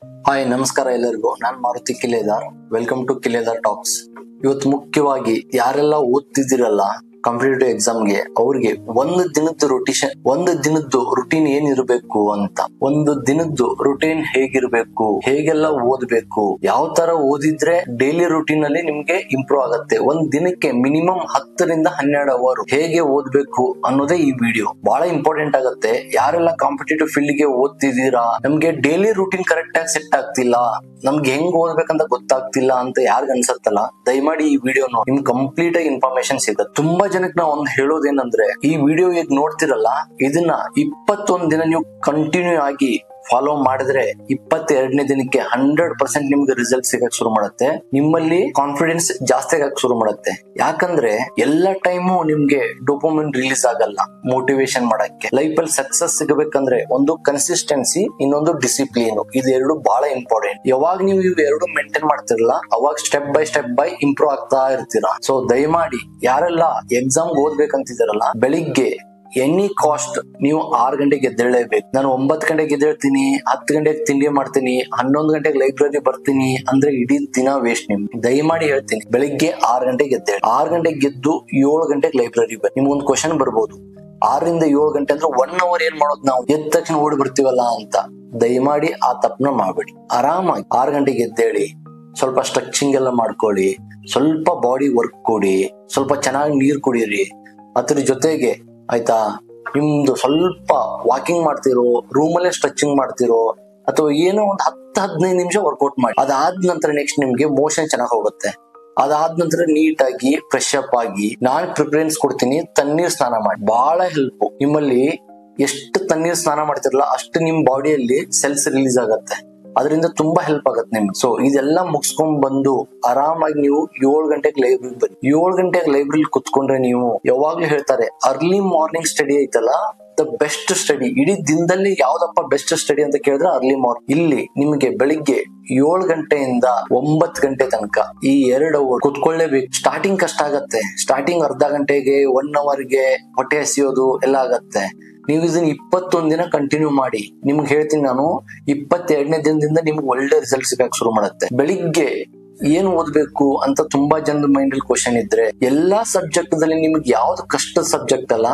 Hi ನಮಸ್ಕಾರ ಎಲ್ಲರಿಗೂ. ನಾನು Maruti Kiledar. Welcome to Kiledar talks. ಇವತ್ತು ಮುಖ್ಯವಾಗಿ ಯಾರೆಲ್ಲ ಓದ್ತಿದ್ದೀರಲ್ಲ ಕಾಂಪಿಟೇಟಿವ್ ಎಕ್ಸಾಮ್ಗೆ, ಅವ್ರಿಗೆ ಒಂದು ದಿನದ್ದು ರುಟೀನ್ ಏನಿರಬೇಕು ಅಂತ, ಒಂದು ದಿನದ್ದು ರುಟೀನ್ ಹೇಗಿರ್ಬೇಕು, ಹೇಗೆಲ್ಲ ಓದ್ಬೇಕು, ಯಾವ ತರ ಓದಿದ್ರೆ ಡೈಲಿ ರುಟೀನ್ ಅಲ್ಲಿ ನಿಮ್ಗೆ ಇಂಪ್ರೂವ್ ಆಗುತ್ತೆ, ಒಂದ್ ದಿನಕ್ಕೆ ಮಿನಿಮಮ್ 10ರಿಂದ 12 ಅವರ್ ಹೇಗೆ ಓದ್ಬೇಕು ಅನ್ನೋದೇ ಈ ವಿಡಿಯೋ. ಬಹಳ ಇಂಪಾರ್ಟೆಂಟ್ ಆಗುತ್ತೆ. ಯಾರೆಲ್ಲ ಕಾಂಪಿಟೇಟಿವ್ ಫೀಲ್ಡ್ ಗೆ ಓದ್ತಿದ್ದೀರಾ, ನಮ್ಗೆ ಡೈಲಿ ರುಟೀನ್ ಕರೆಕ್ಟ್ ಆಗಿ ಸೆಟ್ ಆಗ್ತಿಲ್ಲ, ನಮ್ಗೆ ಹೆಂಗ್ ಓದ್ಬೇಕಂತ ಗೊತ್ತಾಗ್ತಿಲ್ಲ ಅಂತ ಯಾರಿಗ ಅನ್ಸತ್ತಲ್ಲ, ದಯಮಾಡಿ ಈ ವಿಡಿಯೋ ನೋಡಿ. ನಿಮ್ಗೆ ಕಂಪ್ಲೀಟ್ ಆಗಿ ಇನ್ಫಾರ್ಮೇಶನ್ ಸಿಗುತ್ತೆ. ತುಂಬಾ ಜನಕ್ಕೆ ನಾವು ಒಂದ್ ಹೇಳೋದೇನಂದ್ರೆ, ಈ ವಿಡಿಯೋ ಈಗ ನೋಡ್ತಿರಲ್ಲ, ಇದನ್ನ 21 ದಿನ ನೀವು ಕಂಟಿನ್ಯೂ ಆಗಿ ಫಾಲೋ ಮಾಡಿದ್ರೆ 22ನೇ ದಿನಕ್ಕೆ 100% ನಿಮ್ಗೆ ರಿಸಲ್ಟ್ ಸಿಗಕ್ ಶುರು ಮಾಡುತ್ತೆ. ನಿಮ್ಮಲ್ಲಿ ಕಾನ್ಫಿಡೆನ್ಸ್ ಜಾಸ್ತಿ ಆಗಕ್ ಶುರು ಮಾಡುತ್ತೆ. ಯಾಕಂದ್ರೆ ಎಲ್ಲ ಟೈಮು ನಿಮ್ಗೆ ಡೋಪಮಿನ್ ರಿಲೀಸ್ ಆಗಲ್ಲ. ಮೋಟಿವೇಶನ್ ಮಾಡಕ್ಕೆ, ಲೈಫ್ ಅಲ್ಲಿ ಸಕ್ಸಸ್ ಸಿಗಬೇಕಂದ್ರೆ ಒಂದು ಕನ್ಸಿಸ್ಟೆನ್ಸಿ, ಇನ್ನೊಂದು ಡಿಸಿಪ್ಲಿನ್, ಇದೆರಡು ಬಹಳ ಇಂಪಾರ್ಟೆಂಟ್. ಯಾವಾಗ ನೀವು ಇವೆರಡು ಮೇಂಟೈನ್ ಮಾಡ್ತಿರಲ್ಲ, ಅವಾಗ ಸ್ಟೆಪ್ ಬೈ ಇಂಪ್ರೂವ್ ಆಗ್ತಾ ಇರ್ತೀರಾ. ಸೊ ದಯಮಾಡಿ ಯಾರೆಲ್ಲ ಎಕ್ಸಾಮ್ ಓದ್ಬೇಕಂತಿದಾರಲ್ಲ, ಬೆಳಿಗ್ಗೆ ಎನಿ ಕಾಸ್ಟ್ ನೀವು 6 ಗಂಟೆಗೆ ಎದ್ದೇಳಲೇಬೇಕು. ನಾನು 9 ಗಂಟೆಗೆ ಎದ್ದೇಳ್ತೀನಿ, 10 ಗಂಟೆಗೆ ತಿಂಡಿ ಮಾಡ್ತೀನಿ, 11 ಗಂಟೆಗೆ ಲೈಬ್ರರಿ ಬರ್ತೀನಿ ಅಂದ್ರೆ ಇಡೀ ದಿನ ವೇಸ್ಟ್. ನಿಮ್ಗೆ ದಯಮಾಡಿ ಹೇಳ್ತೀನಿ, ಬೆಳಿಗ್ಗೆ 6 ಗಂಟೆಗೆ ಎದ್ದೇಳಿ. 6 ಗಂಟೆಗೆ ಗೆದ್ದು 7 ಗಂಟೆಗೆ ಲೈಬ್ರರಿ ಬನ್ನಿ. ನಿಮ್ಗೊಂದು ಕ್ವಶನ್ ಬರ್ಬೋದು, 6ರಿಂದ 7 ಗಂಟೆ ಅಂದ್ರೆ 1 ಅವರ್ ಏನ್ ಮಾಡೋದು, ನಾವು ಎದ್ದ ತಕ್ಷಣ ಓಡಿ ಬರ್ತೀವಲ್ಲ ಅಂತ. ದಯಮಾಡಿ ಆ ತಪ್ಪನ ಮಾಡ್ಬೇಡಿ. ಆರಾಮಾಗಿ 6 ಗಂಟೆಗೆ ಎದ್ದೇಳಿ, ಸ್ವಲ್ಪ ಸ್ಟ್ರೆಚಿಂಗ್ ಎಲ್ಲ ಮಾಡ್ಕೊಳ್ಳಿ, ಸ್ವಲ್ಪ ಬಾಡಿ ವರ್ಕ್ ಕೊಡಿ, ಸ್ವಲ್ಪ ಚೆನ್ನಾಗಿ ನೀರ್ ಕುಡೀರಿ. ಅದ್ರ ಜೊತೆಗೆ ಆಯ್ತಾ, ನಿಮ್ದು ಸ್ವಲ್ಪ ವಾಕಿಂಗ್ ಮಾಡ್ತಿರೋ, ರೂಮಲ್ಲೇ ಸ್ಟ್ರೆಚಿಂಗ್ ಮಾಡ್ತಿರೋ, ಅಥವಾ ಏನೋ ಒಂದು 10-15 ನಿಮಿಷ ವರ್ಕೌಟ್ ಮಾಡಿ. ಅದಾದ ನಂತರ ನೆಕ್ಸ್ಟ್ ನಿಮ್ಗೆ ಮೋಷನ್ ಚೆನ್ನಾಗಿ ಹೋಗುತ್ತೆ. ಅದಾದ ನಂತರ ನೀಟಾಗಿ ಫ್ರೆಶ್ ಅಪ್ ಆಗಿ, ನಾನ್ ಪ್ರಿಫರೆನ್ಸ್ ಕೊಡ್ತೀನಿ, ತಣ್ಣೀರ್ ಸ್ನಾನ ಮಾಡಿ. ಬಹಳ ಹೆಲ್ಪ್. ನಿಮ್ಮಲ್ಲಿ ಎಷ್ಟು ತಣ್ಣೀರ್ ಸ್ನಾನ ಮಾಡ್ತಿರಲ್ಲ, ಅಷ್ಟು ನಿಮ್ ಬಾಡಿಯಲ್ಲಿ ಸೆಲ್ಸ್ ರಿಲೀಸ್ ಆಗತ್ತೆ. ಅದರಿಂದ ತುಂಬಾ ಹೆಲ್ಪ್ ಆಗತ್ತೆ ನಿಮ್ಗೆ. ಸೊ ಇದೆಲ್ಲ ಮುಗಿಸ್ಕೊಂಡ್ ಬಂದು ಆರಾಮಾಗಿ ನೀವು 7 ಗಂಟೆಗೆ ಲೈಬ್ರರಿ ಬನ್ನಿ. 7 ಗಂಟೆಗೆ ಲೈಬ್ರರಿ ಕುತ್ಕೊಂಡ್ರೆ, ನೀವು ಯಾವಾಗ್ಲೂ ಹೇಳ್ತಾರೆ ಅರ್ಲಿ ಮಾರ್ನಿಂಗ್ ಸ್ಟಡಿ ಐತಲ್ಲ, ದ ಬೆಸ್ಟ್ ಸ್ಟಡಿ. ಇಡೀ ದಿನದಲ್ಲಿ ಯಾವ್ದಪ್ಪ ಬೆಸ್ಟ್ ಸ್ಟಡಿ ಅಂತ ಕೇಳಿದ್ರೆ ಅರ್ಲಿ ಮಾರ್ನಿಂಗ್. ಇಲ್ಲಿ ನಿಮ್ಗೆ ಬೆಳಿಗ್ಗೆ 7 ಗಂಟೆಯಿಂದ 9 ಗಂಟೆ ತನಕ ಈ 2 ಅವರ್ ಕುತ್ಕೊಳ್ಳೇಬೇಕು. ಸ್ಟಾರ್ಟಿಂಗ್ ಕಷ್ಟ ಆಗತ್ತೆ. ಸ್ಟಾರ್ಟಿಂಗ್ ಅರ್ಧ ಗಂಟೆಗೆ 1 ಅವರ್ಗೆ ಹೊಟ್ಟೆ ಹಸಿಯೋದು ಎಲ್ಲ ಆಗತ್ತೆ. ನೀವು ಇದನ್ನ 21 ದಿನ ಕಂಟಿನ್ಯೂ ಮಾಡಿ. ನಿಮ್ಗೆ ಹೇಳ್ತೀನಿ ನಾನು, 22ನೇ ದಿನದಿಂದ ನಿಮ್ಗೆ ಒಳ್ಳೆ ರಿಸಲ್ಟ್ ಸಿಗಕ್ ಶುರು ಮಾಡುತ್ತೆ. ಬೆಳಿಗ್ಗೆ ಏನ್ ಓದ್ಬೇಕು ಅಂತ ತುಂಬಾ ಜನದ ಮೈಂಡ್ ಅಲ್ಲಿ ಕ್ವಶನ್ ಇದ್ರೆ, ಎಲ್ಲಾ ಸಬ್ಜೆಕ್ಟ್ ದಲ್ಲಿ ನಿಮ್ಗೆ ಯಾವ್ದು ಕಷ್ಟದ ಸಬ್ಜೆಕ್ಟ್ ಅಲ್ಲ,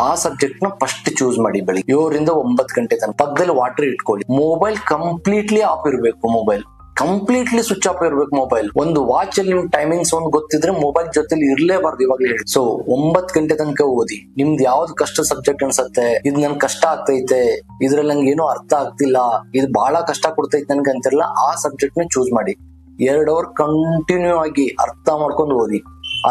ಆ ಸಬ್ಜೆಕ್ಟ್ ನ ಫಸ್ಟ್ ಚೂಸ್ ಮಾಡಿ. ಬೆಳಿಗ್ಗೆ 7ರಿಂದ 9 ಗಂಟೆ ತನಕ ಪಕ್ಕದಲ್ಲಿ ವಾಟರ್ ಇಟ್ಕೊಳ್ಳಿ. ಮೊಬೈಲ್ ಕಂಪ್ಲೀಟ್ಲಿ ಆಫ್ ಇರ್ಬೇಕು. ಮೊಬೈಲ್ ಕಂಪ್ಲೀಟ್ಲಿ ಸ್ವಿಚ್ ಆಫ್ ಇರ್ಬೇಕು. ಮೊಬೈಲ್ ಒಂದು ವಾಚ್ ಅಲ್ಲಿ ನಿಮ್ ಟೈಮಿಂಗ್ಸ್ ಒಂದು ಗೊತ್ತಿದ್ರೆ ಮೊಬೈಲ್ ಜೊತೆಲಿ ಇರ್ಲೇಬಾರ್ದು, ಇವಾಗ್ಲೇ ಹೇಳಿ. ಸೊ 9 ಗಂಟೆ ತನಕ ಓದಿ. ನಿಮ್ದು ಯಾವ್ದು ಕಷ್ಟ ಸಬ್ಜೆಕ್ಟ್ ಅನ್ಸತ್ತೆ, ಇದು ನನ್ ಕಷ್ಟ ಆಗ್ತೈತೆ, ಇದ್ರಲ್ಲಿ ನಂಗೆ ಏನೋ ಅರ್ಥ ಆಗ್ತಿಲ್ಲ, ಇದು ಬಹಳ ಕಷ್ಟ ಕೊಡ್ತೈತೆ ನನ್ಗೆ ಅಂತಿರಲ್ಲ, ಆ ಸಬ್ಜೆಕ್ಟ್ ನ ಚೂಸ್ ಮಾಡಿ. 2 ಅವರ್ ಕಂಟಿನ್ಯೂ ಆಗಿ ಅರ್ಥ ಮಾಡ್ಕೊಂಡು ಓದಿ.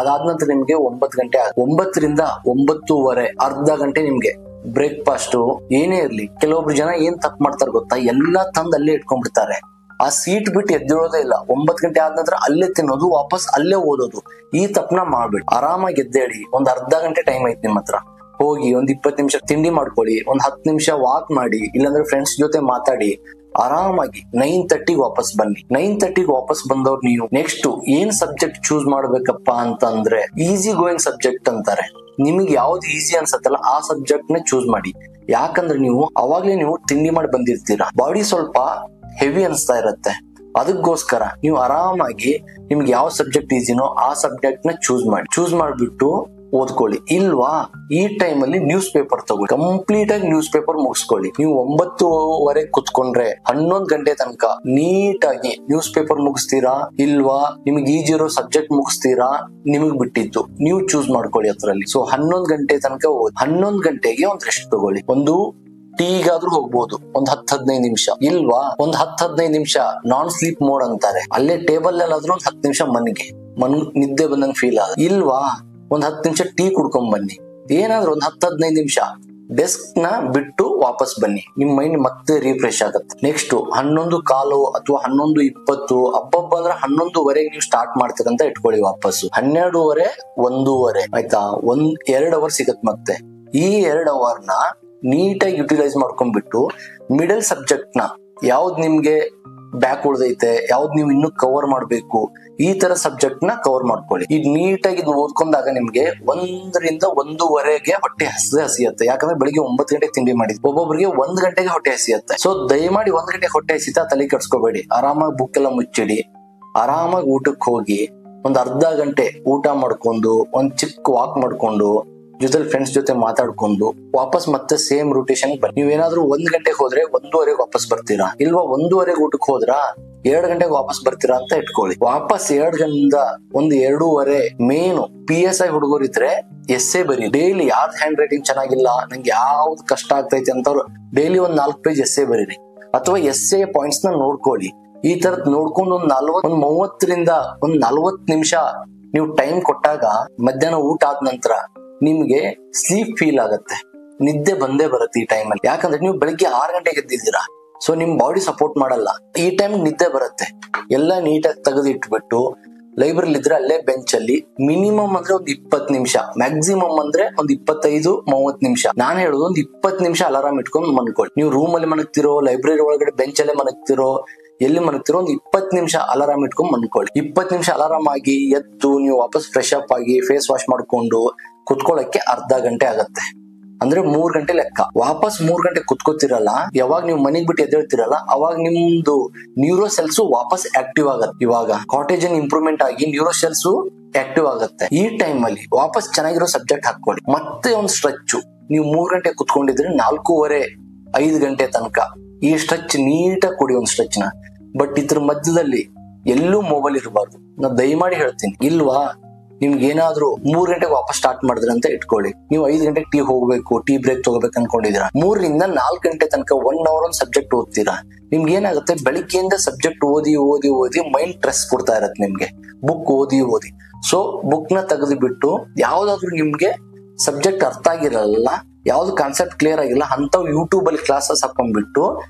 ಅದಾದ ನಂತರ ನಿಮ್ಗೆ 9 ಗಂಟೆ 9ರಿಂದ 9:30 ಅರ್ಧ ಗಂಟೆ ನಿಮ್ಗೆ ಬ್ರೇಕ್ಫಾಸ್ಟ್ ಏನೇ ಇರ್ಲಿ. ಕೆಲವೊಬ್ರು ಜನ ಏನ್ ತಪ್ಪು ಮಾಡ್ತಾರೆ ಗೊತ್ತಾ, ಎಲ್ಲಾ ತಂದು ಅಲ್ಲೇ ಇಟ್ಕೊಂಡ್ಬಿಡ್ತಾರೆ. ಆ ಸೀಟ್ ಬಿಟ್ಟು ಎದ್ದೇಳೋದೇ ಇಲ್ಲ. 9 ಗಂಟೆ ಆದ ನಂತರ ಅಲ್ಲೇ ತಿನ್ನೋದು, ವಾಪಸ್ ಅಲ್ಲೇ ಓದೋದು. ಈ ತಪ್ಪನ ಮಾಡ್ಬೇಡಿ. ಆರಾಮಾಗಿ ಎದ್ದೇಳಿ. ಒಂದ್ ಅರ್ಧ ಗಂಟೆ ಟೈಮ್ ಐತಿ ನಿಮ್ಮ ಹತ್ರ, ಹೋಗಿ ಒಂದ್ 20 ನಿಮಿಷ ತಿಂಡಿ ಮಾಡ್ಕೊಳ್ಳಿ, ಒಂದ್ 10 ನಿಮಿಷ ವಾಕ್ ಮಾಡಿ, ಇಲ್ಲಾಂದ್ರೆ ಫ್ರೆಂಡ್ಸ್ ಜೊತೆ ಮಾತಾಡಿ. ಆರಾಮಾಗಿ 9:30 ವಾಪಸ್ ಬನ್ನಿ. 9:30 ವಾಪಸ್ ಬಂದವ್ರು ನೀವು ನೆಕ್ಸ್ಟ್ ಏನ್ ಸಬ್ಜೆಕ್ಟ್ ಚೂಸ್ ಮಾಡ್ಬೇಕಪ್ಪ ಅಂತಂದ್ರೆ, ಈಸಿ ಗೋಯಿಂಗ್ ಸಬ್ಜೆಕ್ಟ್ ಅಂತಾರೆ. ನಿಮಗೆ ಯಾವ್ದು ಈಸಿ ಅನ್ಸತ್ತಲ್ಲ, ಆ ಸಬ್ಜೆಕ್ಟ್ ನ ಚೂಸ್ ಮಾಡಿ. ಯಾಕಂದ್ರೆ ನೀವು ಅವಾಗ್ಲೇ ನೀವು ತಿಂಡಿ ಮಾಡಿ ಬಂದಿರ್ತೀರಾ, ಬಾಡಿ ಸ್ವಲ್ಪ ಹೆವಿ ಅನ್ಸ್ತಾ ಇರತ್ತೆ. ಅದಕ್ಕೋಸ್ಕರ ನೀವು ಆರಾಮಾಗಿ ನಿಮ್ಗೆ ಯಾವ ಸಬ್ಜೆಕ್ಟ್ ಈಸಿನೋ ಆ ಸಬ್ಜೆಕ್ಟ್ ನ ಚೂಸ್ ಮಾಡ್ಬಿಟ್ಟು ಓದ್ಕೊಳ್ಳಿ. ಇಲ್ವಾ, ಈ ಟೈಮ್ ಅಲ್ಲಿ ನ್ಯೂಸ್ ಪೇಪರ್ ತಗೊಳ್ಳಿ. ಕಂಪ್ಲೀಟ್ ಆಗಿ ನ್ಯೂಸ್ ಪೇಪರ್ ಮುಗಿಸ್ಕೊಳ್ಳಿ. ನೀವು 9:00 ಕುತ್ಕೊಂಡ್ರೆ 11 ಗಂಟೆ ತನಕ ನೀಟಾಗಿ ನ್ಯೂಸ್ ಪೇಪರ್ ಮುಗಿಸ್ತೀರಾ, ಇಲ್ವಾ ನಿಮ್ಗೆ ಈಜಿ ಇರೋ ಸಬ್ಜೆಕ್ಟ್ ಮುಗಿಸ್ತೀರಾ, ನಿಮಗ್ ಬಿಟ್ಟಿದ್ದು. ನೀವು ಚೂಸ್ ಮಾಡ್ಕೊಳ್ಳಿ ಅದ್ರಲ್ಲಿ. ಸೊ 11 ಗಂಟೆ ತನಕ ಓದಿ. 11 ಗಂಟೆಗೆ ಒಂದ್ ರೆಸ್ಟ್ ತಗೊಳ್ಳಿ. ಒಂದು ಟೀಗಾದ್ರೂ ಹೋಗ್ಬೋದು, ಒಂದ್ 10-15 ನಿಮಿಷ. ಇಲ್ವಾ, ಒಂದ್ 10-15 ನಿಮಿಷ ನಾನ್ ಸ್ಲೀಪ್ ಮೋಡ್ ಅಂತಾರೆ, ಅಲ್ಲೇ ಟೇಬಲ್ ಅಲ್ಲಾದ್ರೂ ಒಂದ್ 10 ನಿಮಿಷ ನಿದ್ದೆ ಬಂದಂಗ್ ಫೀಲ್ ಆಗ. ಇಲ್ವಾ, ಒಂದ್ 10 ನಿಮಿಷ ಟೀ ಕುಡ್ಕೊಂಡ್ ಬನ್ನಿ. ಏನಾದ್ರೂ ಒಂದ್ 10-15 ನಿಮಿಷ ಡೆಸ್ಕ್ ನ ಬಿಟ್ಟು ವಾಪಸ್ ಬನ್ನಿ. ನಿಮ್ ಮೈಂಡ್ ಮತ್ತೆ ರಿಫ್ರೆಶ್ ಆಗುತ್ತೆ. ನೆಕ್ಸ್ಟ್ 11:15 ಅಥವಾ 11:20, ಹಬ್ಬ ಅಂದ್ರೆ 11:00 ನೀವು ಸ್ಟಾರ್ಟ್ ಮಾಡ್ತೀರಂತ ಇಟ್ಕೊಳ್ಳಿ. ವಾಪಸ್ಸು 12:30, 1:30 ಆಯ್ತಾ, 2 ಅವರ್ ಸಿಗತ್. ಮತ್ತೆ ಈ 2 ಅವರ್ನ ನೀಟಾಗಿ ಯುಟಿಲೈಸ್ ಮಾಡ್ಕೊಂಡ್ಬಿಟ್ಟು ಮಿಡಲ್ ಸಬ್ಜೆಕ್ಟ್ ನ ಯಾವ್ದು ನಿಮ್ಗೆ ಬ್ಯಾಕ್ ಉಳ್ದೈತೆ, ಯಾವ್ದು ನೀವು ಇನ್ನೂ ಕವರ್ ಮಾಡ್ಬೇಕು, ಈ ತರ ಸಬ್ಜೆಕ್ಟ್ ನ ಕವರ್ ಮಾಡ್ಕೊಳ್ಳಿ. ಈಗ ನೀಟಾಗಿ ಇದು ಓದ್ಕೊಂಡಾಗ ನಿಮ್ಗೆ 1-1:30 ಹೊಟ್ಟೆ ಹಸಿಯುತ್ತೆ. ಯಾಕಂದ್ರೆ ಬೆಳಿಗ್ಗೆ 9 ಗಂಟೆಗೆ ತಿಂಡಿ ಮಾಡಿದ್ವಿ, ಒಬ್ಬೊಬ್ಬರಿಗೆ 1 ಗಂಟೆಗೆ ಹೊಟ್ಟೆ ಹಸಿಯುತ್ತೆ. ಸೊ ದಯಮಾಡಿ 1 ಗಂಟೆಗೆ ಹೊಟ್ಟೆ ಹಸಿತಾ ತಲೆ ಕೆಡ್ಸ್ಕೋಬೇಡಿ. ಆರಾಮಾಗಿ ಬುಕ್ ಎಲ್ಲ ಮುಚ್ಚಿಡಿ, ಆರಾಮಾಗಿ ಊಟಕ್ಕೆ ಹೋಗಿ ಒಂದ್ ಅರ್ಧ ಗಂಟೆ ಊಟ ಮಾಡ್ಕೊಂಡು ಒಂದ್ ಚಿಕ್ಕ ವಾಕ್ ಮಾಡ್ಕೊಂಡು ಜೊತೆಲಿ ಫ್ರೆಂಡ್ಸ್ ಜೊತೆ ಮಾತಾಡ್ಕೊಂಡು ವಾಪಸ್ ಮತ್ತೆ ಸೇಮ್ ರೊಟೇಷನ್ ಬನ್ನಿ. ನೀವೇನಾದ್ರೂ 1 ಗಂಟೆಗೆ ಹೋದ್ರೆ 1:30 ವಾಪಸ್ ಬರ್ತೀರಾ, ಇಲ್ವಾ 1:30 ಊಟಕ್ಕೆ ಹೋದ್ರ 2 ಗಂಟೆಗೆ ವಾಪಸ್ ಬರ್ತೀರಾ ಅಂತ ಇಟ್ಕೊಳ್ಳಿ. ವಾಪಸ್ 2 ಗಂಟೆಯಿಂದ 1-2:30 ಮೇನು PSI ಹುಡುಗರಿದ್ರೆ ಎಸ್ಸೆ ಬರಿ. ಡೈಲಿ ಯಾವ್ದು ಹ್ಯಾಂಡ್ ರೈಟಿಂಗ್ ಚೆನ್ನಾಗಿಲ್ಲ, ನಂಗೆ ಯಾವ್ದು ಕಷ್ಟ ಆಗ್ತೈತೆ ಅಂತವ್ರು ಡೈಲಿ ಒಂದ್ 4 ಪೇಜ್ ಎಸ್ಸೆ ಬರೀರಿ, ಅಥವಾ ಎಸ್ಸೆ ಪಾಯಿಂಟ್ಸ್ ನ ನೋಡ್ಕೊಳ್ಳಿ. ಈ ತರದ್ ನೋಡ್ಕೊಂಡು ಒಂದ್ 30ರಿಂದ 40 ನಿಮಿಷ ನೀವು ಟೈಮ್ ಕೊಟ್ಟಾಗ ಮಧ್ಯಾಹ್ನ ಊಟ ಆದ ನಂತರ ನಿಮ್ಗೆ ಸ್ಲೀಪ್ ಫೀಲ್ ಆಗತ್ತೆ, ನಿದ್ದೆ ಬಂದೇ ಬರುತ್ತೆ ಈ ಟೈಮಲ್ಲಿ. ಯಾಕಂದ್ರೆ ನೀವು ಬೆಳಿಗ್ಗೆ 6 ಗಂಟೆಗೆ ಎದ್ದಿದ್ದೀರಾ, ಸೊ ನಿಮ್ ಬಾಡಿ ಸಪೋರ್ಟ್ ಮಾಡಲ್ಲ. ಈ ಟೈಮ್ ನಿದ್ದೆ ಬರುತ್ತೆ. ಎಲ್ಲ ನೀಟಾಗಿ ತೆಗೆದು ಇಟ್ಬಿಟ್ಟು ಲೈಬ್ರರಿ ಇದ್ರೆ ಅಲ್ಲೇ ಬೆಂಚ್ ಅಲ್ಲಿ ಮಿನಿಮಮ್ ಅಂದ್ರೆ ಒಂದ್ 20 ನಿಮಿಷ, ಮ್ಯಾಕ್ಸಿಮಮ್ ಅಂದ್ರೆ ಒಂದ್ 25-30 ನಿಮಿಷ. ನಾನು ಹೇಳೋದು ಒಂದ್ 20 ನಿಮಿಷ ಅಲಾರಾಮ್ ಇಟ್ಕೊಂಡು ಮನ್ಕೊಳ್ಳಿ. ನೀವು ರೂಮ್ ಅಲ್ಲಿ ಮನಗ್ತಿರೋ, ಲೈಬ್ರರಿ ಒಳಗಡೆ ಬೆಂಚ್ ಅಲ್ಲೇ ಮನಗ್ತಿರೋ, ಎಲ್ಲಿ ಮನಗ್ತಿರೋ, ಒಂದ್ 20 ನಿಮಿಷ ಅಲಾರಾಮ್ ಇಟ್ಕೊಂಡ್ ಮನ್ಕೊಳ್ಳಿ. 20 ನಿಮಿಷ ಅಲಾರಾಮ್ ಆಗಿ ಎದ್ದು ನೀವು ವಾಪಸ್ ಫ್ರೆಶ್ ಅಪ್ ಆಗಿ ಫೇಸ್ ವಾಶ್ ಮಾಡ್ಕೊಂಡು ಕುತ್ಕೊಳ್ಳಕ್ಕೆ ಅರ್ಧ ಗಂಟೆ ಆಗತ್ತೆ. ಅಂದ್ರೆ 3 ಗಂಟೆ ಲೆಕ್ಕ. ವಾಪಸ್ 3 ಗಂಟೆ ಕುತ್ಕೋತಿರಲ್ಲ, ಯಾವಾಗ ನೀವು ಮನೆಗ್ ಬಿಟ್ಟು ಎದ್ದೇಳ್ತಿರಲ್ಲ ಅವಾಗ ನಿಮ್ದು ನ್ಯೂರೋ ಸೆಲ್ಸ್ ವಾಪಸ್ ಆಕ್ಟಿವ್ ಆಗತ್ತೆ. ಇವಾಗ ಕಾಟೇಜನ್ ಇಂಪ್ರೂವ್ಮೆಂಟ್ ಆಗಿ ನ್ಯೂರೋ ಸೆಲ್ಸ್ ಆಕ್ಟಿವ್ ಆಗತ್ತೆ. ಈ ಟೈಮ್ ಅಲ್ಲಿ ವಾಪಸ್ ಚೆನ್ನಾಗಿರೋ ಸಬ್ಜೆಕ್ಟ್ ಹಾಕೊಳ್ಳಿ. ಮತ್ತೆ ಒಂದು ಸ್ಟ್ರೆಚ್. ನೀವು 3 ಗಂಟೆ ಕುತ್ಕೊಂಡಿದ್ರೆ 4:30-5 ಗಂಟೆ ತನಕ ಈ ಸ್ಟ್ರೆಚ್ ನೀಟಾಗಿ ಕೊಡಿ, ಒಂದು ಸ್ಟ್ರೆಚ್ ನ. ಬಟ್ ಇದ್ರ ಮಧ್ಯದಲ್ಲಿ ಎಲ್ಲೂ ಮೊಬೈಲ್ ಇರಬಾರ್ದು. ನಾ ದಯಮಾಡಿ ಹೇಳ್ತೀನಿ, ಇಲ್ವಾ ನಿಮ್ಗೆ ಏನಾದ್ರೂ 3 ಗಂಟೆಗೆ ವಾಪಸ್ ಸ್ಟಾರ್ಟ್ ಮಾಡಿದ್ರೆ ಅಂತ ಇಟ್ಕೊಳ್ಳಿ, ನೀವು 5 ಗಂಟೆಗೆ ಟೀ ಹೋಗ್ಬೇಕು, ಟೀ ಬ್ರೇಕ್ ತಗೋಬೇಕು ಅನ್ಕೊಂಡಿದೀರಾ, 3ರಿಂದ 4 ಗಂಟೆ ತನಕ 1 ಅವರ್ ಒಂದು ಸಬ್ಜೆಕ್ಟ್ ಓದ್ತೀರಾ. ನಿಮ್ಗೆ ಏನಾಗುತ್ತೆ, ಬೆಳಿಗ್ಗೆಯಿಂದ ಸಬ್ಜೆಕ್ಟ್ ಓದಿ ಮೈಂಡ್ ಸ್ಟ್ರೆಸ್ ಕೊಡ್ತಾ ಇರತ್ತೆ ನಿಮ್ಗೆ, ಬುಕ್ ಓದಿ. ಸೊ ಬುಕ್ ನ ತೆಗೆದು ಬಿಟ್ಟು ಯಾವ್ದಾದ್ರು ನಿಮ್ಗೆ ಸಬ್ಜೆಕ್ಟ್ ಅರ್ಥ ಆಗಿರಲ್ಲ, ಯಾವ್ದು ಕಾನ್ಸೆಪ್ಟ್ ಕ್ಲಿಯರ್ ಆಗಿಲ್ಲ ಅಂತವ್ ಯೂಟ್ಯೂಬ್ ಅಲ್ಲಿ ಕ್ಲಾಸಸ್ ಹಾಕೊಂಡ್ಬಿಟ್ಟು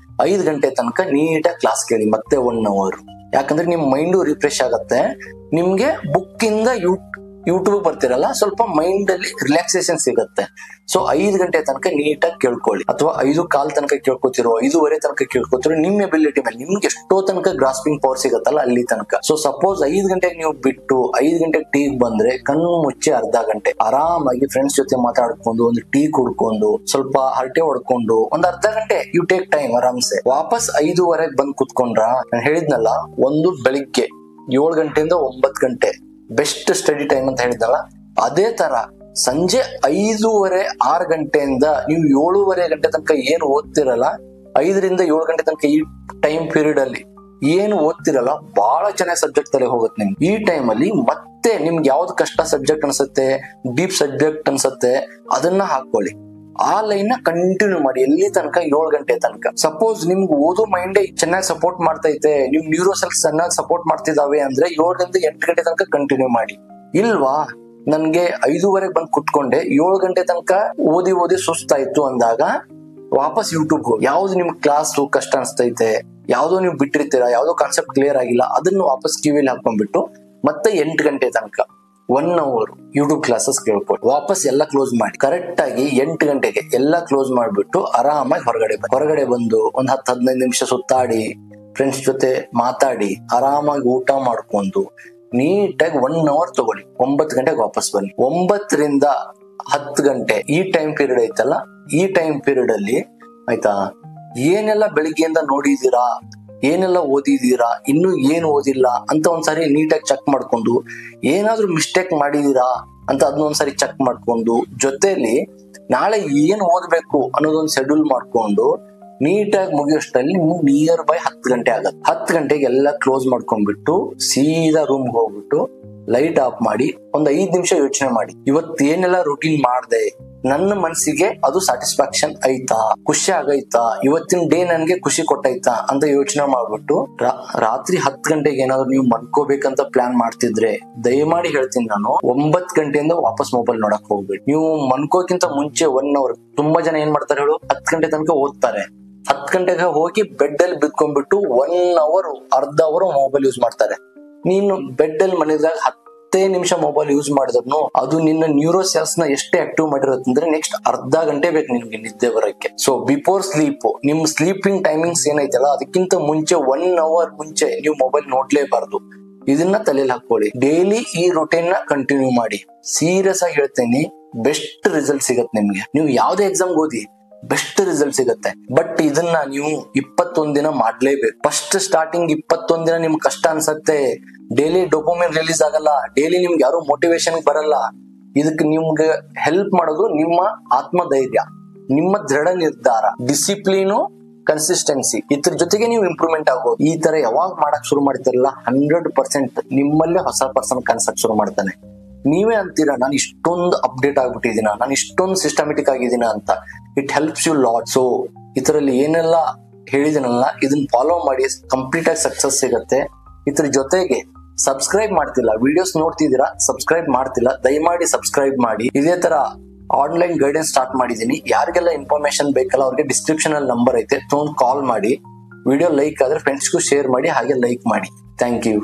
5 ಗಂಟೆ ತನಕ ನೀಟಾಗಿ ಕ್ಲಾಸ್ ಕೇಳಿ, ಮತ್ತೆ 1 ಅವರ್. ಯಾಕಂದ್ರೆ ನಿಮ್ ಮೈಂಡು ರಿಫ್ರೆಶ್ ಆಗತ್ತೆ. ನಿಮ್ಗೆ ಬುಕ್ ಇಂದ ಯೂಟ್ಯೂಬ್ ಬರ್ತಿರಲ್ಲ, ಸ್ವಲ್ಪ ಮೈಂಡ್ ಅಲ್ಲಿ ರಿಲ್ಯಾಕ್ಸೇಷನ್ ಸಿಗುತ್ತೆ. ಸೊ 5 ಗಂಟೆ ತನಕ ನೀಟಾಗಿ ಕೇಳ್ಕೊಳ್ಳಿ, ಅಥವಾ 5:15 ತನಕ ಕೇಳ್ಕೊತಿರೋ, 5:15 ತನಕ ಕೇಳ್ಕೊತಿರೋ, ನಿಮ್ ಎಬಿಲಿಟಿ ಮೇಲೆ. ನಿಮ್ಗೆ ಎಷ್ಟೋ ತನಕ ಗ್ರಾಸ್ಪಿಂಗ್ ಪವರ್ ಸಿಗತ್ತಲ್ಲ ಅಲ್ಲಿ ತನಕ. ಸೊ ಸಪೋಸ್ 5 ಗಂಟೆಗೆ ನೀವು ಬಿಟ್ಟು 5 ಗಂಟೆಗೆ ಟೀ ಬಂದ್ರೆ ಕಣ್ಣು ಮುಚ್ಚಿ ಅರ್ಧ ಗಂಟೆ ಆರಾಮಾಗಿ ಫ್ರೆಂಡ್ಸ್ ಜೊತೆ ಮಾತಾಡ್ಕೊಂಡು, ಒಂದು ಟೀ ಕುಡ್ಕೊಂಡು, ಸ್ವಲ್ಪ ಹರಟೆ ಹೊಡ್ಕೊಂಡು ಒಂದ್ ಅರ್ಧ ಗಂಟೆ ಯು ಟೇಕ್ ಟೈಮ್ ಆರಾಮ್ಸೆ. ವಾಪಸ್ 5:30 ಬಂದ್ ಕುತ್ಕೊಂಡ್ರ, ನಾನು ಹೇಳಿದ್ನಲ್ಲ, ಒಂದು ಬೆಳಿಗ್ಗೆ 7 ಗಂಟೆಯಿಂದ 9 ಗಂಟೆ ಬೆಸ್ಟ್ ಸ್ಟಡಿ ಟೈಮ್ ಅಂತ ಹೇಳಿದ್ನಲ್ಲ, ಅದೇ ತರ ಸಂಜೆ 5:30-6 ಗಂಟೆಯಿಂದ ನೀವು 7:30 ಗಂಟೆ ತನಕ ಏನು ಓದ್ತಿರಲ್ಲ, 5ರಿಂದ 7 ಗಂಟೆ ತನಕ ಈ ಟೈಮ್ ಪೀರಿಯಡ್ ಅಲ್ಲಿ ಏನು ಓದ್ತಿರಲ್ಲ, ಬಹಳ ಚೆನ್ನಾಗಿ ಸಬ್ಜೆಕ್ಟ್ ತಲೆ ಹೋಗುತ್ತೆ ನಿಮ್ಗೆ. ಈ ಟೈಮ್ ಅಲ್ಲಿ ಮತ್ತೆ ನಿಮ್ಗೆ ಯಾವ್ದು ಕಷ್ಟ ಸಬ್ಜೆಕ್ಟ್ ಅನ್ಸುತ್ತೆ, ಡೀಪ್ ಸಬ್ಜೆಕ್ಟ್ ಅನ್ಸುತ್ತೆ, ಅದನ್ನ ಹಾಕೊಳ್ಳಿ. ಆ ಲೈನ್ ನ ಕಂಟಿನ್ಯೂ ಮಾಡಿ ಎಲ್ಲಿ ತನಕ, 7 ಗಂಟೆ ತನಕ. ಸಪೋಸ್ ನಿಮ್ಗೆ ಓದೋ ಮೈಂಡ್ ಚೆನ್ನಾಗಿ ಸಪೋರ್ಟ್ ಮಾಡ್ತೈತೆ, ನಿಮ್ ನ್ಯೂರೋ ಸೆಲ್ಸ್ ಚೆನ್ನಾಗಿ ಸಪೋರ್ಟ್ ಮಾಡ್ತಿದಾವೆ ಅಂದ್ರೆ 7ರಿಂದ 8 ಗಂಟೆ ತನಕ ಕಂಟಿನ್ಯೂ ಮಾಡಿ. ಇಲ್ವಾ ನನ್ಗೆ 5:30 ಬಂದ್ ಕುತ್ಕೊಂಡೆ 7 ಗಂಟೆ ತನಕ ಓದಿ ಸುಸ್ತಾಯ್ತು ಅಂದಾಗ ವಾಪಸ್ ಯೂಟ್ಯೂಬ್ ಯಾವ್ದು ನಿಮ್ ಕ್ಲಾಸ್ ಕಷ್ಟ ಅನ್ಸ್ತೈತೆ, ಯಾವ್ದೋ ನೀವು ಬಿಟ್ಟಿರ್ತೀರಾ, ಯಾವ್ದೋ ಕಾನ್ಸೆಪ್ಟ್ ಕ್ಲಿಯರ್ ಆಗಿಲ್ಲ, ಅದನ್ನ ವಾಪಸ್ ಕಿವಿಲಿ ಹಾಕೊಂಡ್ಬಿಟ್ಟು ಮತ್ತೆ 8 ಗಂಟೆ ತನಕ 1 ಅವರ್ ಯೂಟ್ಯೂಬ್ ಕ್ಲಾಸಸ್ ಕೇಳ್ಕೊಳ್ಳಿ. ವಾಪಸ್ ಎಲ್ಲ ಕ್ಲೋಸ್ ಮಾಡಿ, ಕರೆಕ್ಟ್ ಆಗಿ 8 ಗಂಟೆಗೆ ಎಲ್ಲ ಕ್ಲೋಸ್ ಮಾಡ್ಬಿಟ್ಟು ಆರಾಮಾಗಿ ಹೊರಗಡೆ ಬಂದು ಒಂದ್ 10-15 ನಿಮಿಷ ಸುತ್ತಾಡಿ, ಫ್ರೆಂಡ್ಸ್ ಜೊತೆ ಮಾತಾಡಿ, ಆರಾಮಾಗಿ ಊಟ ಮಾಡ್ಕೊಂಡು ನೀಟಾಗಿ 1 ಅವರ್ ತಗೊಳ್ಳಿ. 9 ಗಂಟೆಗೆ ವಾಪಸ್ ಬನ್ನಿ. 9ರಿಂದ 10 ಗಂಟೆ ಈ ಟೈಮ್ ಪೀರಿಯಡ್ ಐತಲ್ಲ, ಈ ಟೈಮ್ ಪೀರಿಯಡ್ ಅಲ್ಲಿ ಆಯ್ತಾ, ಏನೆಲ್ಲ ಬೆಳಿಗ್ಗೆಯಿಂದ ನೋಡಿದೀರಾ, ಏನೆಲ್ಲ ಓದಿದೀರಾ, ಇನ್ನು ಏನು ಓದಿಲ್ಲ ಅಂತ ಒಂದ್ಸರಿ ನೀಟಾಗಿ ಚೆಕ್ ಮಾಡ್ಕೊಂಡು, ಏನಾದ್ರೂ ಮಿಸ್ಟೇಕ್ ಮಾಡಿದೀರಾ ಅಂತ ಅದನ್ನೊಂದ್ಸರಿ ಚೆಕ್ ಮಾಡ್ಕೊಂಡು, ಜೊತೆಲಿ ನಾಳೆ ಏನ್ ಓದ್ಬೇಕು ಅನ್ನೋದೊಂದು ಶೆಡ್ಯೂಲ್ ಮಾಡ್ಕೊಂಡು ನೀಟಾಗಿ ಮುಗಿಯೋಷ್ಟರಲ್ಲಿ ನಿಮ್ಗೆ ನಿಯರ್ ಬೈ 10 ಗಂಟೆ ಆಗತ್ತೆ. 10 ಗಂಟೆಗೆ ಎಲ್ಲ ಕ್ಲೋಸ್ ಮಾಡ್ಕೊಂಡ್ಬಿಟ್ಟು ಸೀದಾ ರೂಮ್ಗೆ ಹೋಗ್ಬಿಟ್ಟು ಲೈಟ್ ಆಫ್ ಮಾಡಿ ಒಂದ್ 5 ನಿಮಿಷ ಯೋಚನೆ ಮಾಡಿ, ಇವತ್ತು ಏನೆಲ್ಲ ರೂಟೀನ್ ಮಾಡ್ದೆ, ನನ್ನ ಮನಸ್ಸಿಗೆ ಅದು ಸ್ಯಾಟಿಸ್ಫ್ಯಾಕ್ಷನ್ ಐತಾ, ಖುಷಿ ಆಗೈತಾ, ಇವತ್ತಿನ ಡೇ ನನ್ಗೆ ಖುಷಿ ಕೊಟ್ಟೈತಾ ಅಂತ ಯೋಚನೆ ಮಾಡ್ಬಿಟ್ಟು ರಾತ್ರಿ 10 ಗಂಟೆಗೆ ಏನಾದ್ರು ನೀವು ಮನ್ಕೋಬೇಕಂತ ಪ್ಲಾನ್ ಮಾಡ್ತಿದ್ರೆ ದಯಮಾಡಿ ಹೇಳ್ತೀನಿ ನಾನು, 9 ಗಂಟೆಯಿಂದ ವಾಪಸ್ ಮೊಬೈಲ್ ನೋಡಕ್ ಹೋಗ್ಬೇಡಿ. ನೀವು ಮನ್ಕೋಕ್ಕಿಂತ ಮುಂಚೆ 1 ಅವರ್, ತುಂಬಾ ಜನ ಏನ್ ಮಾಡ್ತಾರೆ ಹೇಳು, 10 ಗಂಟೆ ತನಕ ಓದ್ತಾರೆ, 10 ಗಂಟೆಗೆ ಹೋಗಿ ಬೆಡ್ ಅಲ್ಲಿ ಬಿದ್ಕೊಂಡ್ಬಿಟ್ಟು 1 ಅವರ್ ಅರ್ಧ ಅವರ್ ಮೊಬೈಲ್ ಯೂಸ್ ಮಾಡ್ತಾರೆ. ನೀನು ಬೆಡ್ ಅಲ್ಲಿ ಮನೆದಾಗ ನಿಮಿಷ ಮೊಬೈಲ್ ಯೂಸ್ ಮಾಡಿದ್ರು ಅದು ನಿನ್ನ ನ್ಯೂರೋ ಸೆಲ್ಸ್ ನ ಎಷ್ಟೇ ಆಕ್ಟಿವ್ ಮಾಡಿರುತ್ತೆ ಅಂದ್ರೆ ನೆಕ್ಸ್ಟ್ ಅರ್ಧ ಗಂಟೆ ಬೇಕು ನಿಮ್ಗೆ ನಿದ್ದೆ ಬರೋಕ್ಕೆ. ಸೊ ಬಿಫೋರ್ ಸ್ಲೀಪ್ ನಿಮ್ ಸ್ಲೀಪಿಂಗ್ ಟೈಮಿಂಗ್ಸ್ ಏನೈತಲ್ಲ ಅದಕ್ಕಿಂತ ಮುಂಚೆ 1 hour ಮುಂಚೆ ನೀವು ಮೊಬೈಲ್ ನೋಡ್ಲೇಬಾರ್ದು. ಇದನ್ನ ತಲೆಯಲ್ಲಿ ಹಾಕೊಳ್ಳಿ. ಡೈಲಿ ಈ ರೂಟೀನ್ ನ ಕಂಟಿನ್ಯೂ ಮಾಡಿ. ಸೀರಿಯಸ್ ಆಗಿ ಹೇಳ್ತೇನೆ, ಬೆಸ್ಟ್ ರಿಸಲ್ಟ್ ಸಿಗತ್ತೆ ನಿಮ್ಗೆ. ನೀವು ಯಾವ್ದೇ ಎಕ್ಸಾಮ್ ಓದಿ ಬೆಸ್ಟ್ ರಿಸಲ್ಟ್ ಸಿಗುತ್ತೆ. ಬಟ್ ಇದನ್ನ ನೀವು 21 ದಿನ ಮಾಡ್ಲೇಬೇಕು. ಫಸ್ಟ್ ಸ್ಟಾರ್ಟಿಂಗ್ 21 ದಿನ ನಿಮ್ಗೆ ಕಷ್ಟ ಅನ್ಸತ್ತೆ. ಡೈಲಿ ಡೋಪೋಮಿನ್ ರಿಲೀಸ್ ಆಗಲ್ಲ, ಡೈಲಿ ನಿಮ್ಗೆ ಯಾರು ಮೋಟಿವೇಶನ್ ಬರಲ್ಲ. ಇದಕ್ಕೆ ನಿಮ್ಗೆ ಹೆಲ್ಪ್ ಮಾಡೋದು ನಿಮ್ಮ ಆತ್ಮಧೈರ್ಯ, ನಿಮ್ಮ ದೃಢ ನಿರ್ಧಾರ, ಡಿಸಿಪ್ಲಿನು, ಕನ್ಸಿಸ್ಟೆನ್ಸಿ. ಇದ್ರ ಜೊತೆಗೆ ನೀವು ಇಂಪ್ರೂವ್ಮೆಂಟ್ ಆಗೋದು. ಈ ತರ ಯಾವಾಗ ಮಾಡಕ್ ಶುರು ಮಾಡ್ತಿರಲ್ಲ 100% ನಿಮ್ಮಲ್ಲೇ ಹೊಸ ಪರ್ಸನ್ ಕನ್ಸಕ್ ಶುರು ಮಾಡ್ತಾನೆ. ನೀವೇ ಅಂತೀರಾ ನಾನು ಇಷ್ಟೊಂದು ಅಪ್ಡೇಟ್ ಆಗ್ಬಿಟ್ಟಿದ್ದೀನ, ನಾನು ಇಷ್ಟೊಂದು ಸಿಸ್ಟಮೆಟಿಕ್ ಆಗಿದ್ದೀನ ಅಂತ. It helps you lot. So ಇದರಲ್ಲಿ ಏನೆಲ್ಲ ಹೇಳಿದಿನಲ್ಲ ಇದನ್ನ ಫಾಲೋ ಮಾಡಿ, ಕಂಪ್ಲೀಟ್ ಆಗಿ ಸಕ್ಸಸ್ ಸಿಗತ್ತೆ. ಇದ್ರ ಜೊತೆಗೆ ಸಬ್ಸ್ಕ್ರೈಬ್ ಮಾಡ್ತಿಲ್ಲ, ವಿಡಿಯೋಸ್ ನೋಡ್ತಿದ್ದೀರಾ ಸಬ್ಸ್ಕ್ರೈಬ್ ಮಾಡ್ತಿಲ್ಲ, ದಯಮಾಡಿ ಸಬ್ಸ್ಕ್ರೈಬ್ ಮಾಡಿ. ಇದೇ ತರ ಆನ್ಲೈನ್ ಗೈಡೆನ್ಸ್ ಸ್ಟಾರ್ಟ್ ಮಾಡಿದೀನಿ. ಯಾರಿಗೆಲ್ಲ ಇನ್ಫಾರ್ಮೇಶನ್ ಬೇಕಲ್ಲ ಅವ್ರಿಗೆ ಡಿಸ್ಕ್ರಿಪ್ಷನ್ ಅಲ್ಲಿ ನಂಬರ್ ಐತೆ, ಕಾಲ್ ಮಾಡಿ. ವಿಡಿಯೋ ಲೈಕ್ ಆದ್ರೆ ಫ್ರೆಂಡ್ಸ್ಗೂ ಶೇರ್ ಮಾಡಿ, ಹಾಗೆ ಲೈಕ್ ಮಾಡಿ. Thank you.